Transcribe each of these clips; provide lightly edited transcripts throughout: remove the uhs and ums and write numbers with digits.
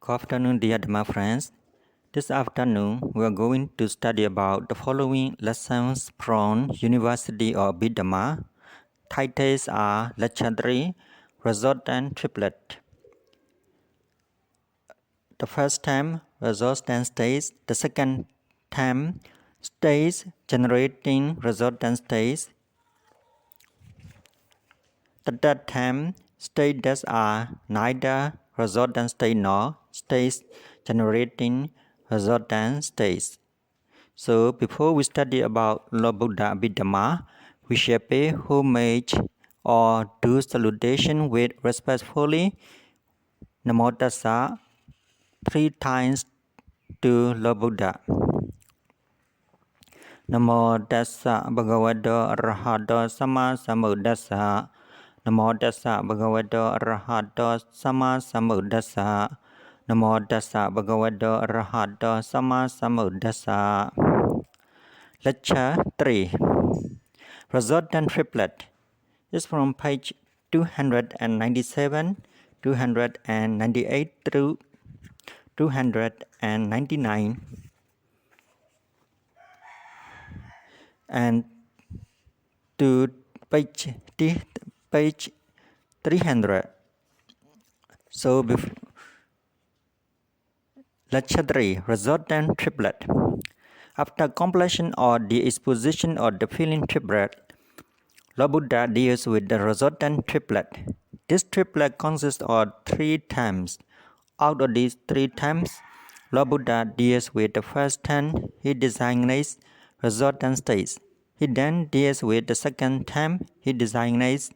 Good afternoon, dear DHAMMA friends. This afternoon, we are going to study about the following lessons from University of Abhidhammar. Titles are Lecture 3, Resultant Triplet. The first term, resultant states. The second term, states generating resultant states. The third term, states that are neither resultant state nor states generating resultant states. So before we study about Lord Buddha Abhidhammar, we shall pay homage or do salutation with respectfully Namo Tassa 3 times to Lord Buddha. Namo Tassa Bhagavato Arahato Sama Sambuddhassa. Namo Tassa Bhagavato Arahato Sama Sambuddhassa. Namo Tassa Bhagavato Arahato Sama Sambuddhassa. Lecture 3. Resultant Triplet is from page 297, 298 through 299 and to page 300. So Lecture 3, Resultant Triplet. After completion or the exposition of the feeling triplet, Lord Buddha deals with the resultant triplet. This triplet consists of 3 terms. Out of these 3 terms, Lord Buddha deals with the first term. He designates resultant states. He then deals with the second term. He designates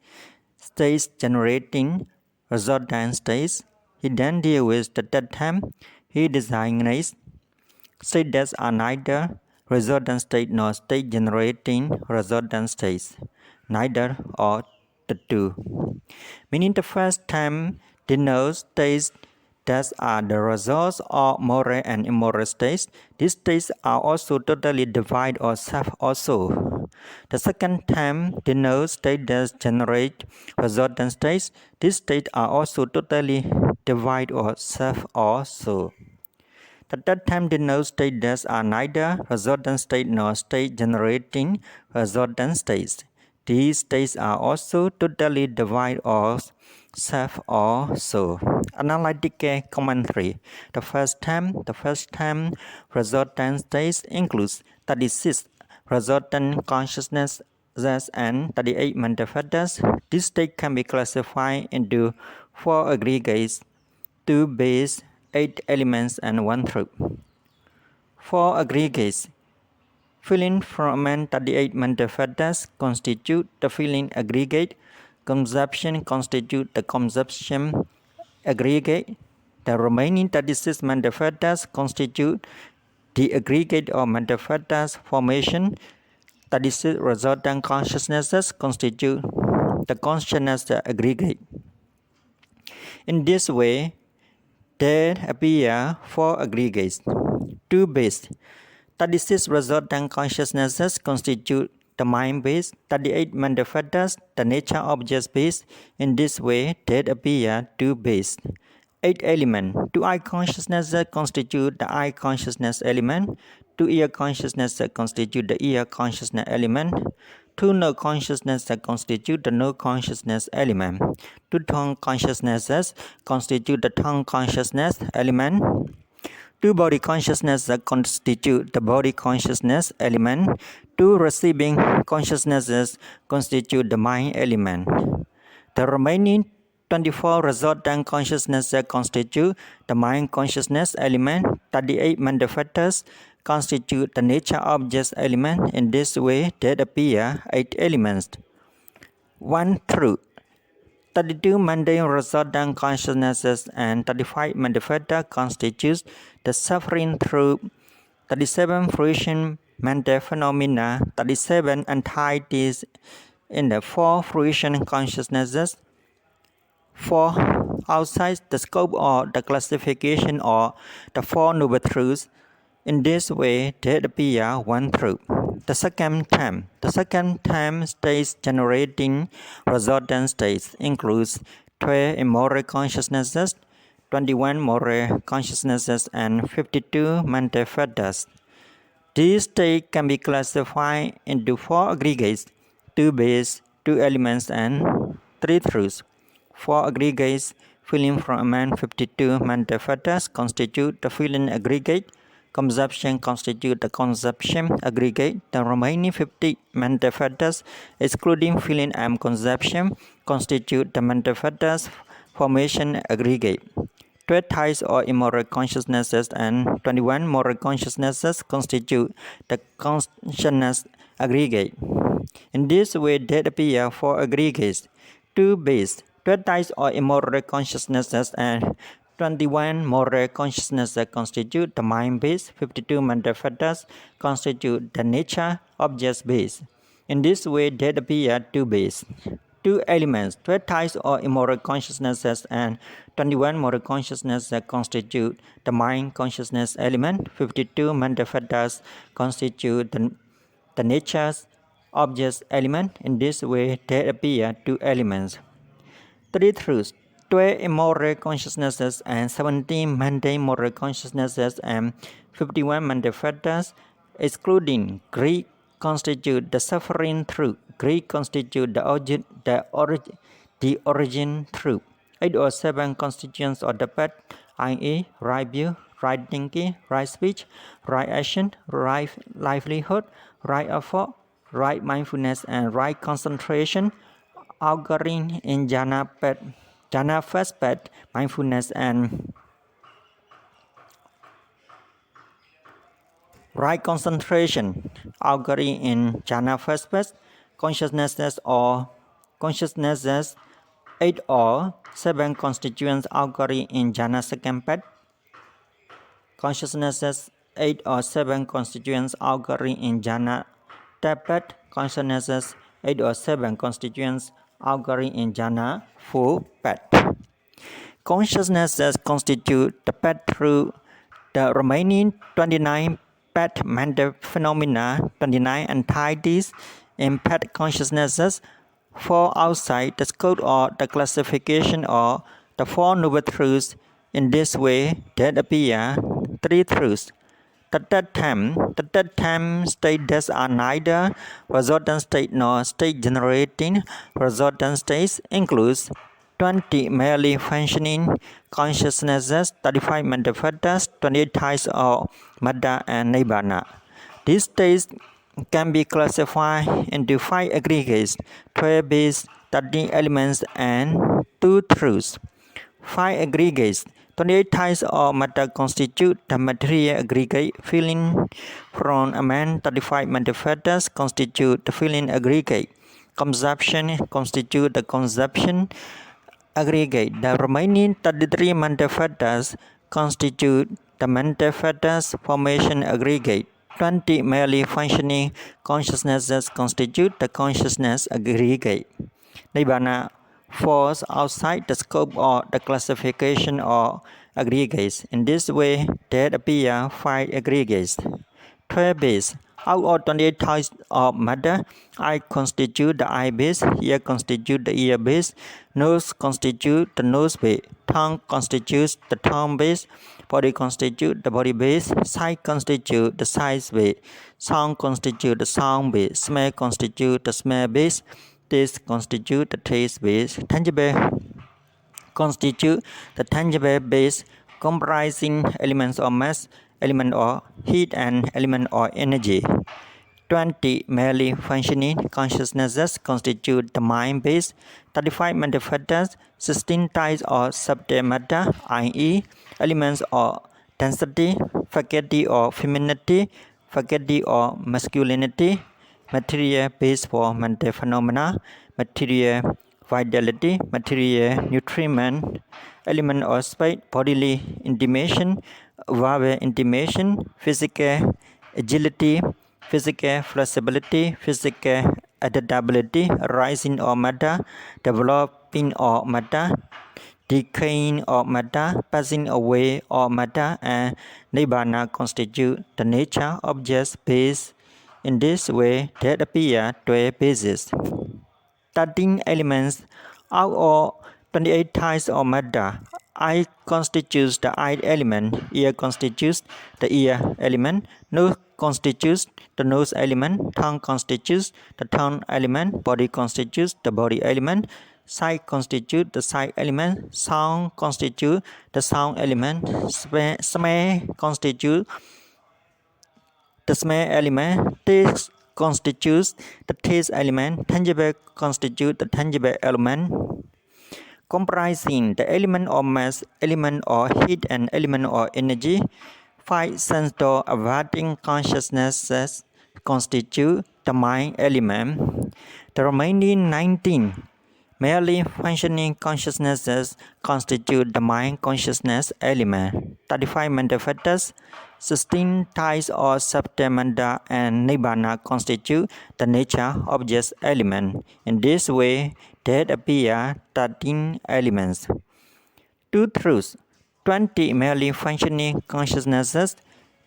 states generating resultant states. He then deals with the third term. He designates states that are neither resultant state nor state generating resultant states, neither of the two. Meaning the first term denotes states that are the results of moral and immoral states. These states are also totally divide or self also. The second term denotes states that generate resultant states. These states are also totally divide or self also. The third term denotes states that are neither resultant state nor state generating resultant states. These states are also totally divide or self also. Analytical commentary. The first term resultant states includes 36 resultant consciousnesses and 38 mental factors. This state can be classified into 4 aggregates, 2 base, 8 elements and 1 truth. 4 aggregates. Feeling from 38 mental factors constitute the feeling aggregate. Conception constitute the conception aggregate. The remaining 36 mental factors constitute the aggregate of mental factors formation. 36 resultant consciousnesses constitute the consciousness aggregate. In this way, there appear 4 aggregates, 2 base. 36 resultant consciousnesses constitute the mind base, 38 mental factors, the nature object base. In this way, there appear 2 base. 8 elements, 2 eye consciousnesses constitute the eye consciousness element, 2 ear consciousnesses constitute the ear consciousness element, 2 nose consciousnesses constitute the nose consciousness element, 2 tongue consciousnesses constitute the tongue consciousness element, 2 body consciousnesses constitute the body consciousness element, 2 receiving consciousnesses constitute the mind element. The remaining 24 resultant consciousnesses constitute the mind consciousness element. 38 mental factors constitute the nature objects element. In this way, there appear 8 elements. 1 truth. 32 mundane resultant consciousnesses and 35 mental factors constitutes the suffering truth. 37 fruition mental phenomena, 37 entities in the 4 fruition consciousnesses, 4 outside the scope of the classification or the 4 noble truths. In this way, there appear 1 truth. The second term states generating resultant states includes 12 immoral consciousnesses, 21 moral consciousnesses, and 52 mental factors. These states can be classified into 4 aggregates, 2 base, 2 elements, and 3 truths. 4 aggregates feeling from among 52 mental factors constitute the feeling aggregate. Conception constitute the conception aggregate. The remaining 50 mental factors, excluding feeling and conception, constitute the mental factors formation aggregate. 12 types or immoral consciousnesses and 21 moral consciousnesses constitute the consciousness aggregate. In this way, there appear 4 aggregates, 2 base, 12 types or immoral consciousnesses, and 21 moral consciousnesses constitute the mind base, 52 mental factors constitute the nature object base. In this way, there appear 2 base, 2 elements, 12 types or immoral consciousnesses, and 21 moral consciousnesses constitute the mind consciousness element, 52 mental factors constitute the nature's object element. In this way, there appear 2 elements. 3 truths, 12 immoral consciousnesses and 17 mundane moral consciousnesses and 51 mental factors, excluding greed, constitute the suffering truth. Greed constitute the origin truth. 8 or 7 constituents of the path, i.e., right view, right thinking, right speech, right action, right livelihood, right effort, right mindfulness, and right concentration, occurring in jhana first path, mindfulness, and right concentration, occurring in jhana first path, consciousnesses 8 or 7 constituents occurring in jhana second path, consciousnesses 8 or 7 constituents occurring in jhana third path, consciousnesses 8 or 7 constituents occurring in jhana fourth path. Consciousnesses constitute the path through the remaining 29 path mental phenomena. 29 entities in path consciousnesses fall outside the scope or the classification of the 4 noble truths. In this way, there appear 3 truths. The third time states are neither resultant state nor state generating. Resultant states includes 20 merely functioning consciousnesses, 35 mental factors, 28 types of matter, and nibbana. These states can be classified into 5 aggregates, 12 base, 13 elements, and 2 truths. 5 aggregates, 28 types of matter constitute the material aggregate. Feeling from among 35 mental factors constitute the feeling aggregate. Conception constitute the conception aggregate. The remaining 33 mental factors constitute the mental factors formation aggregate. 20 merely functioning consciousnesses constitute the consciousness aggregate. Nibbana falls outside the scope of the classification of aggregates. In this way, there appear 5 aggregates. 12 base. Out of 28 types of matter, eye constitute the eye base, ear constitute the ear base, nose constitute the nose base, tongue constitutes the tongue base, body constitute the body base, sight constitute the sight base, sound constitute the sound base, smell constitute the smell base, taste constitute the taste base, tangible constitute the tangible base, comprising elements of mass, element of heat, and element of energy. 20 merely functioning consciousnesses constitute the mind base, 35 mental factors, 16 types of subject matter, i.e., elements of density, faculty of femininity, faculty of masculinity, material base for mental phenomena, material vitality, material nutriment, element of space, bodily intimation, verbal intimation, physical agility, physical flexibility, physical adaptability, rising of matter, developing of matter, decaying of matter, passing away of matter, and nibbana constitute the nature object base. In this way, there appear 12 bases. 13 elements. Out of 28 types of matter. Eye constitutes the eye element, ear constitutes the ear element, nose constitutes the nose element, tongue constitutes the tongue element, body constitutes the body element, sight constitutes the sight element, sound constitutes the sound element, smell constitutes the smell element, taste constitutes the taste element, tangible constitutes the tangible element, comprising the element of mass, element of heat, and element of energy. 5 sense-door awarding consciousnesses constitute the mind element. The remaining 19 merely functioning consciousnesses constitute the mind consciousness element. 35 mental factors, 16 types of subtemanda and nibbana constitute the nature objects element. In this way, there appear 13 elements. 2 truths, 20 merely functioning consciousnesses,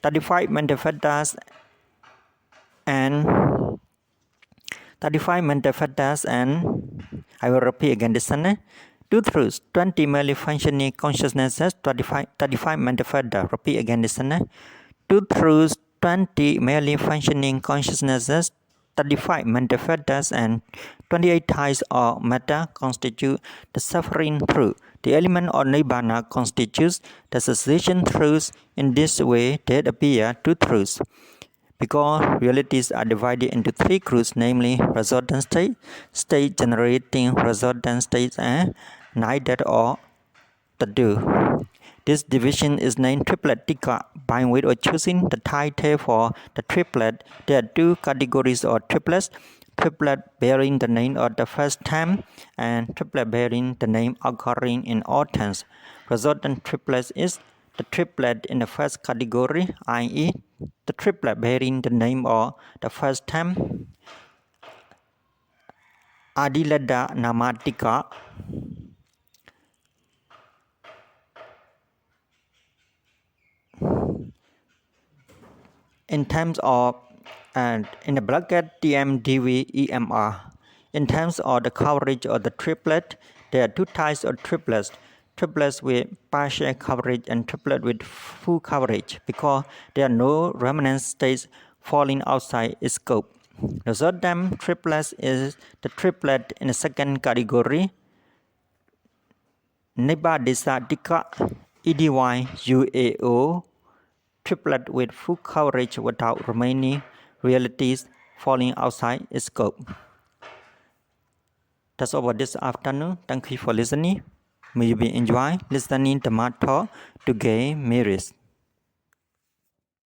35 mental factors, and I will repeat again this sentence. 2 truths, 20 merely functioning consciousnesses, 35 mental factors. Repeat again this sentence. 2 truths, 20 merely functioning consciousnesses, 35 mental factors, and 28 types of matter constitute the suffering truth. The element of nibbana constitutes the cessation truth. In this way, there appear 2 truths. Because realities are divided into 3 groups, namely resultant state, state generating resultant states, and neither or the two. This division is named tripletica. By way of choosing the title for the triplet, there are 2 categories of triplets: triplet bearing the name of the first term and triplet bearing the name occurring in all terms. Resultant triplet is the triplet in the first category, i.e., the triplet bearing the name of the first term, Abhidhammar. In terms of in the bracket TM, DV, EMR. In terms of the coverage of the triplet, there are 2 types of triplets: triplets with partial coverage and triplet with full coverage, because there are no remnant states falling outside its scope. Resultant triplet is the triplet in the second category, Nibbana, EDY, UAO, triplet with full coverage without remaining realities falling outside its scope. That's all for this afternoon. Thank you for listening. May you be enjoy listening to my talk to gain merits.